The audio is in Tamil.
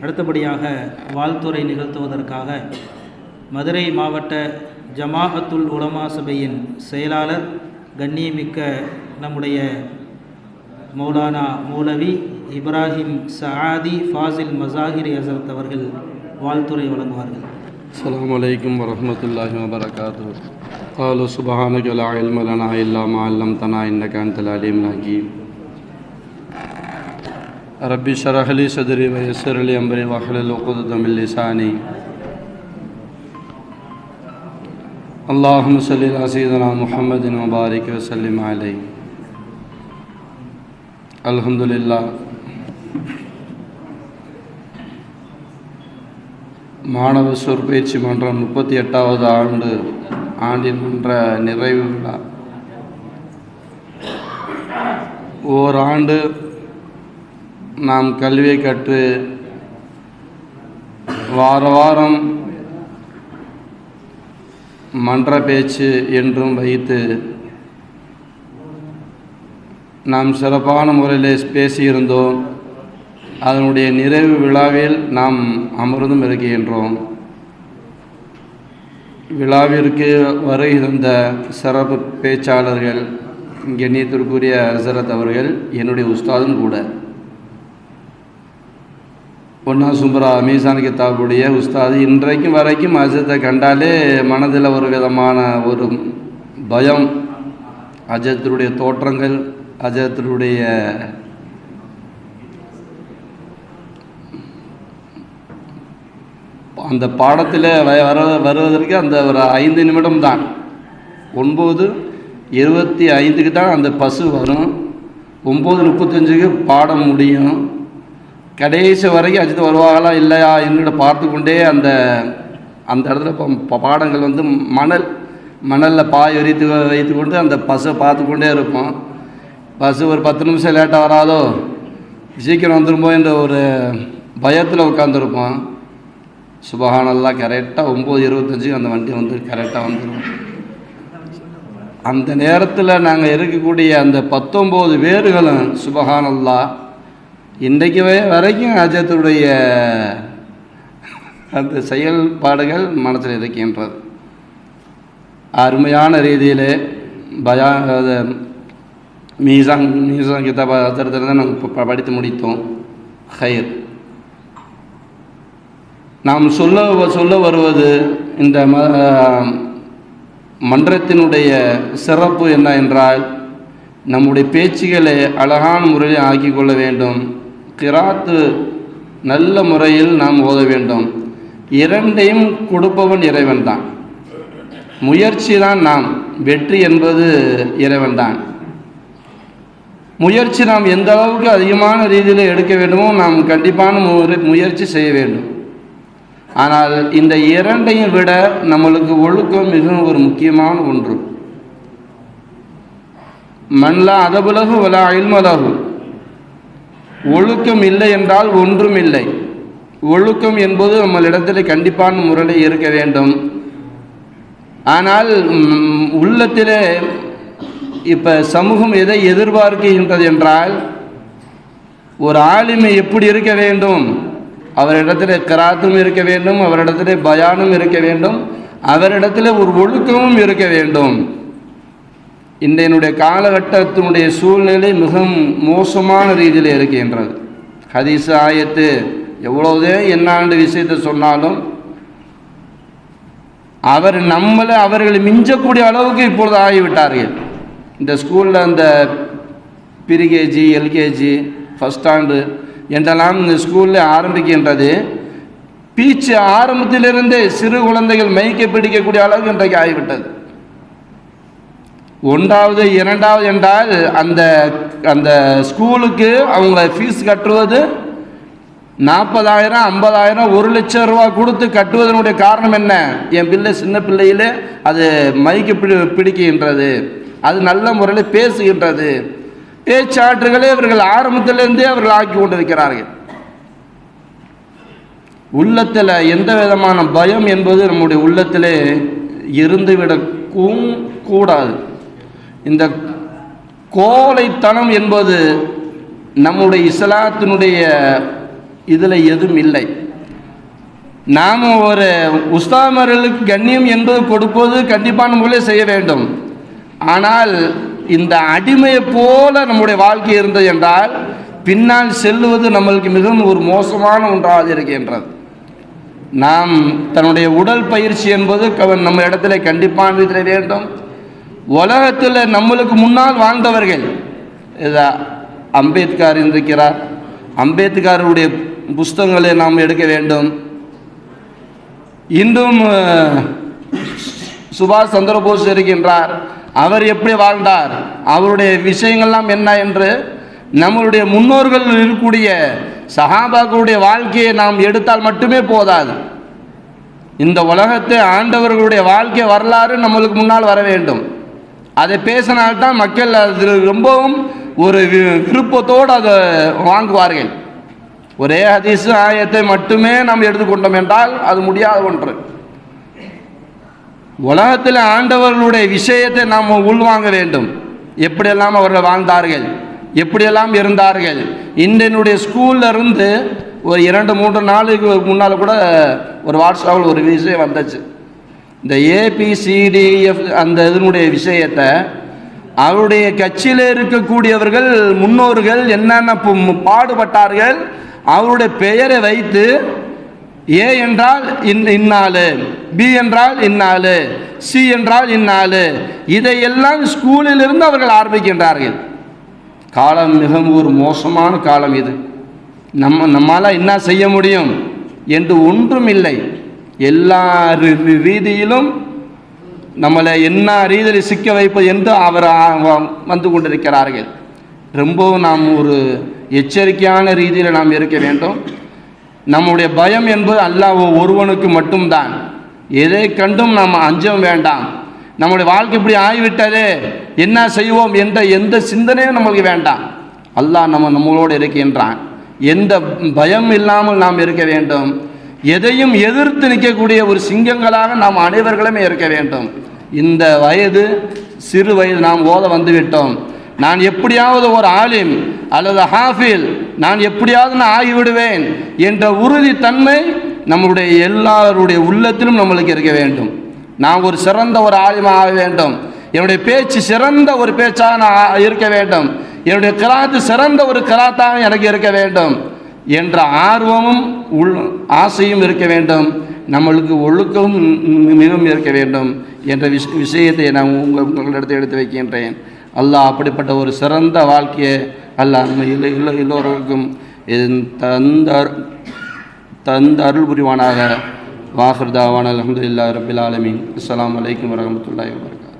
அடுத்தபடியாக வாழ்த்துரை நிகழ்த்துவதற்காக மதுரை மாவட்ட ஜமாஅத்துல் உலமா சபையின் செயலாளர் கண்ணியமிக்க நம்முடைய மௌலானா மௌலவி இப்ராஹிம் சஆதி ஃபாசில் மசாஹிரி ஹஸரத் அவர்கள் வாழ்த்துரை வழங்குவார்கள். அஸ்ஸலாமு அலைக்கும் வரஹ்மத்துல்லாஹி வபரகாத்துஹு. قالوا سبحانك لا علم لنا إلا ما علمتنا إنك أنت العليم الحكيم. ربي اشرح لي صدري ويسر لي أمري واحلل عقدة من لساني. اللهم صل على سيدنا محمد وبارك وسلم عليه. الحمد لله. மாணவர் சொற்பயிற்சி மன்றம் 38வது ஆண்டின் மன்ற நிறைவு விழா. ஓராண்டு நாம் கல்வியை கற்று வாரம் மன்ற பேச்சு என்றும் வைத்து நாம் சிறப்பான முறையில் பேசியிருந்தோம். அதனுடைய நிறைவு விழாவில் நாம் அமர்ந்தும் இருக்கின்றோம். விழாவிற்கு வருகை தந்த சிறப்பு பேச்சாளர்கள் கண்ணியத்திற்குரிய ஹஸரத் அவர்கள் என்னுடைய உஸ்தாதும் கூட. ஒன்னா சும்பரா மீசான் கித்தாபுடைய உஸ்தாது. இன்றைக்கும் வரைக்கும் ஹஸரத்தை கண்டாலே மனதில் ஒரு விதமான ஒரு பயம். ஹஸரத்துடைய தோற்றங்கள், ஹஸரத்துடைய அந்த பாடத்தில் வருவதற்கு அந்த ஒரு 5 நிமிடம் தான். 9:25 தான் அந்த பசு வரும். 9:35 பாடம் முடியும். கடைசி வரைக்கும் அஜித் வருவாங்களா இல்லையா என்று பார்த்து கொண்டே அந்த இடத்துல பாடங்கள் வந்து மணலில் பாய் வைத்து கொண்டு அந்த பஸ்ஸை பார்த்து கொண்டே இருப்போம். பஸ்ஸு ஒரு 10 நிமிஷம் லேட்டாக வராதோ, சீக்கிரம் வந்துருமோ என்ற ஒரு பயத்தில் உட்காந்துருப்போம். சுபஹானல்லாஹ், கரெக்டாக 9:25 அந்த வண்டி வந்து கரெக்டாக வந்துடும். அந்த நேரத்தில் நாங்கள் இருக்கக்கூடிய அந்த 19 பேர்களும் சுபஹானல்லாஹ் இன்றைக்கு வரைக்கும் ஹஸரத்துடைய அந்த செயல்பாடுகள் மனசில் இருக்கின்றது. அருமையான ரீதியிலே மீசான் கிதாப் ஹஸரத்தில் தான் நாங்கள் படித்து முடித்தோம். ஹைர். நாம் சொல்ல வருவது இந்த மன்றத்தினுடைய சிறப்பு என்ன என்றால், நம்முடைய பேச்சுகளை அழகான முறையில் ஆக்கிக் கொள்ள வேண்டும். கிராத்து நல்ல முறையில் நாம் ஓத வேண்டும். இரண்டையும் கொடுப்பவன் இறைவன் தான். முயற்சி தான் நாம், வெற்றி என்பது இறைவன் தான். முயற்சி நாம் எந்த அளவுக்கு அதிகமான ரீதியில் எடுக்க வேண்டுமோ நாம் கண்டிப்பான முயற்சி செய்ய வேண்டும். ஆனால் இந்த இரண்டையும் விட நம்மளுக்கு ஒழுக்கம் மிகவும் ஒரு முக்கியமான ஒன்று. மன்லா அதபுலகு வலா இல்மலகு. ஒழுக்கம் இல்லை என்றால் ஒன்றும் இல்லை. ஒழுக்கம் என்பது நம்மளிடத்தில் கண்டிப்பான முறையில் இருக்க வேண்டும். ஆனால் உள்ளத்திலே இப்போ சமூகம் எதை எதிர்பார்க்கின்றது என்றால், ஒரு ஆலிமை எப்படி இருக்க வேண்டும், அவரிடத்தில் கிராத்தும் இருக்க வேண்டும், அவரிடத்தில் பயானும் இருக்க வேண்டும், அவரிடத்தில் ஒரு ஒழுக்கமும் இருக்க வேண்டும். இன்றைய காலகட்டத்தினுடைய சூழ்நிலை மிகவும் மோசமான ரீதியில் இருக்கின்றது. ஹதீஸ் ஆயத்து எவ்வளவுதே என்னாண்டு விஷயத்தை சொன்னாலும் அவர்களை மிஞ்சக்கூடிய அளவுக்கு இப்பொழுது ஆகிவிட்டார்கள். இந்த ஸ்கூலில் அந்த ப்ரீகேஜி, எல்கேஜி, ஃபஸ்ட் ஸ்டாண்டு என்றெல்லாம் இந்த ஸ்கூலில் ஆரம்பிக்கின்றது. பீச்சு ஆரம்பத்திலிருந்தே சிறு குழந்தைகள் மைக்கை பிடிக்கக்கூடிய அளவுக்கு இன்றைக்கு ஆகிவிட்டது. 1வது 2வது என்றால் அந்த ஸ்கூலுக்கு அவங்க ஃபீஸ் கட்டுவது 40,000, 50,000, 1 லட்சம் ரூபா கொடுத்து கட்டுவதனுடைய காரணம் என்ன? என் பிள்ளை சின்ன பிள்ளையிலே அது மைக்கு பிடிக்கின்றது, அது நல்ல முறையில் பேசுகின்றது. பேச்சாற்றுகளே இவர்கள் ஆரம்பத்திலிருந்தே அவர்கள் ஆக்கி கொண்டிருக்கிறார்கள். உள்ளத்தில் எந்த விதமான பயம் என்பது நம்முடைய உள்ளத்திலே இருந்துவிடவும் கூடாது. இந்த கோழைத்தனம் என்பது நம்முடைய இஸ்லாத்தினுடைய இதில் எதுவும் இல்லை. நாம் ஒரு உஸ்தாமர்களுக்கு கண்ணியம் என்பது கொடுப்பது கண்டிப்பான முறையில் செய்ய வேண்டும். ஆனால் இந்த அடிமையை போல நம்முடைய வாழ்க்கை இருந்தது என்றால் பின்னால் செல்லுவது நம்மளுக்கு மிகவும் ஒரு மோசமான ஒன்றாக இருக்கின்றது. நாம் தன்னுடைய உடல் பயிற்சி என்பது நம்ம இடத்துல கண்டிப்பான இதில் வேண்டும். உலகத்தில் நம்மளுக்கு முன்னால் வாழ்ந்தவர்கள் அம்பேத்கர் இருக்கிறார், அம்பேத்கருடைய புஸ்தகங்களை நாம் எடுக்க வேண்டும். இன்றும் சுபாஷ் சந்திரபோஸ் இருக்கின்றார், அவர் எப்படி வாழ்ந்தார், அவருடைய விஷயங்கள்லாம் என்ன என்று நம்மளுடைய முன்னோர்கள் இருக்கக்கூடிய சஹாபாக்களுடைய வாழ்க்கையை நாம் எடுத்தால் மட்டுமே போதாது. இந்த உலகத்தை ஆண்டவர்களுடைய வாழ்க்கை வரலாறு நம்மளுக்கு முன்னால் வர வேண்டும். அதை பேசினால்தான் மக்கள் அது ரொம்பவும் ஒரு விருப்பத்தோடு அதை வாங்குவார்கள். ஒரே ஹதீஸ் ஆயத்தை மட்டுமே நாம் எடுத்துக்கொண்டோம் என்றால் அது முடியாத ஒன்று. உலகத்தில் ஆண்டவர்களுடைய விஷயத்தை நாம் உள்வாங்க வேண்டும். எப்படியெல்லாம் அவர்கள் வாழ்ந்தார்கள், எப்படியெல்லாம் இருந்தார்கள். இன்றைய ஸ்கூலில் இருந்து ஒரு 2-3 நாளுக்கு முன்னால் கூட ஒரு வாட்ஸ்அப்பில் ஒரு விஷயம் வந்துச்சு. இந்த ஏபிசிடிஎஃப் அந்த இதனுடைய விஷயத்தை அவருடைய கட்சியில் இருக்கக்கூடியவர்கள் முன்னோர்கள் என்னென்ன பாடுபட்டார்கள் அவருடைய பெயரை வைத்து ஏ என்றால் இன்னாலு, பி என்றால் இன்னாலு, சி என்றால் இன்னாலு, இதையெல்லாம் ஸ்கூலிலிருந்து அவர்கள் ஆரம்பிக்கின்றார்கள். காலம் மிகவும் ஒரு மோசமான காலம் இது. நம்மளால் என்ன செய்ய முடியும் என்று ஒன்றும் இல்லை. எல்லா ரீதியிலும் நம்மளை என்ன ரீதியில் சிக்க வைப்பது என்று அவர் வந்து கொண்டிருக்கிறார்கள். ரொம்பவும் நாம் ஒரு எச்சரிக்கையான ரீதியில் நாம் இருக்க வேண்டும். நம்முடைய பயம் என்பது அல்லாஹ் ஒருவனுக்கு மட்டும்தான். எதை கண்டும் நாம் அஞ்சம் வேண்டாம். நம்முடைய வாழ்க்கை இப்படி ஆகிவிட்டதே, என்ன செய்வோம் என்ற எந்த சிந்தனையும் நம்மளுக்கு வேண்டாம். அல்லாஹ் நம்மளோடு இருக்கின்றான். எந்த பயம் இல்லாமல் நாம் இருக்க வேண்டும். எதையும் எதிர்த்து நிற்கக்கூடிய ஒரு சிங்கங்களாக நாம் அனைவர்களுமே இருக்க வேண்டும். இந்த வயது சிறு வயது நாம் ஓத வந்துவிட்டோம். நான் எப்படியாவது ஒரு ஆலிம் அல்லது ஹாஃபில், நான் எப்படியாவது நான் ஆகிவிடுவேன் என்ற உறுதித்தன்மை நம்முடைய எல்லாருடைய உள்ளத்திலும் நம்மளுக்கு இருக்க வேண்டும். நான் ஒரு சிறந்த ஒரு ஆலிமாக ஆக வேண்டும், என்னுடைய பேச்சு சிறந்த ஒரு பேச்சாக நான் இருக்க வேண்டும், என்னுடைய கிராத்து சிறந்த ஒரு கிராத்தாக எனக்கு இருக்க வேண்டும் என்ற ஆர்வமும் ஆசையும் இருக்க வேண்டும். நம்மளுக்கு ஒழுக்கமும் மிகவும் இருக்க வேண்டும் என்ற விஷயத்தை நான் உங்களிடத்தை எடுத்து வைக்கின்றேன். அல்லாஹ் அப்படிப்பட்ட ஒரு சிறந்த வாழ்க்கையை அல்லாஹ் நம்ம எல்லோருக்கும் தந்த அருள் புரிவானாக. வாஹிர் தாவான அல்ஹம்துலில்லாஹி ரப்பில் ஆலமீன். அஸ்ஸலாமு அலைக்கும் வரஹ்மத்துல்லாஹி வபரகாத்துஹு.